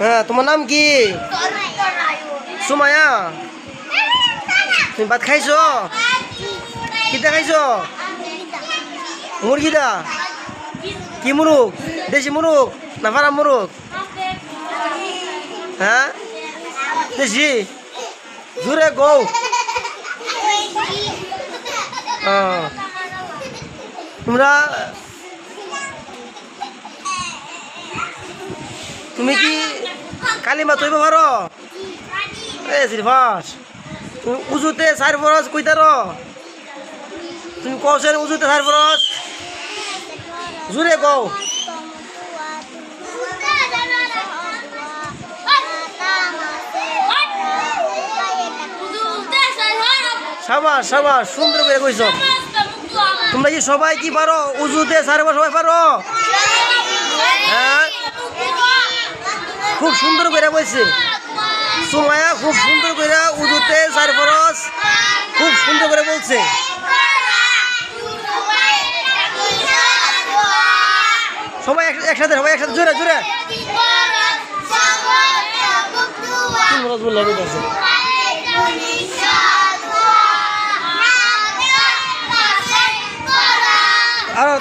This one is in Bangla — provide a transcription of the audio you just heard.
হ্যাঁ, তোমার নাম কি? সুমায়া। তুমি ভাত খাইছো? কিতা খাইছো? মুরগিদা? কি মুরগ? দেশি মুরগ না ফার্ম মুরগ? হ্যাঁ, দেশি। জোরে গৌ। তোমরা তুমি কি কালিমা তৈব পারো? শ্রীফাস, তুমি উজুতে 4 ফরজ কইতার? তুমি কছেন উজুতে 4 ফরজ? জোরে কও। সাবাস সাবাস, সুন্দর করে কইছ। তোমরা কি সবাই কি পারো উজুতে 4 ফরজ? সবাই পারো? হ্যাঁ, খুব সুন্দর করে কইছে সুমায়া, খুব সুন্দর করে উজুতে 4 ফরজ খুব সুন্দর করে বলছে। সবাই একসাথে, সবাই একসাথে জোরে জোরে। আরো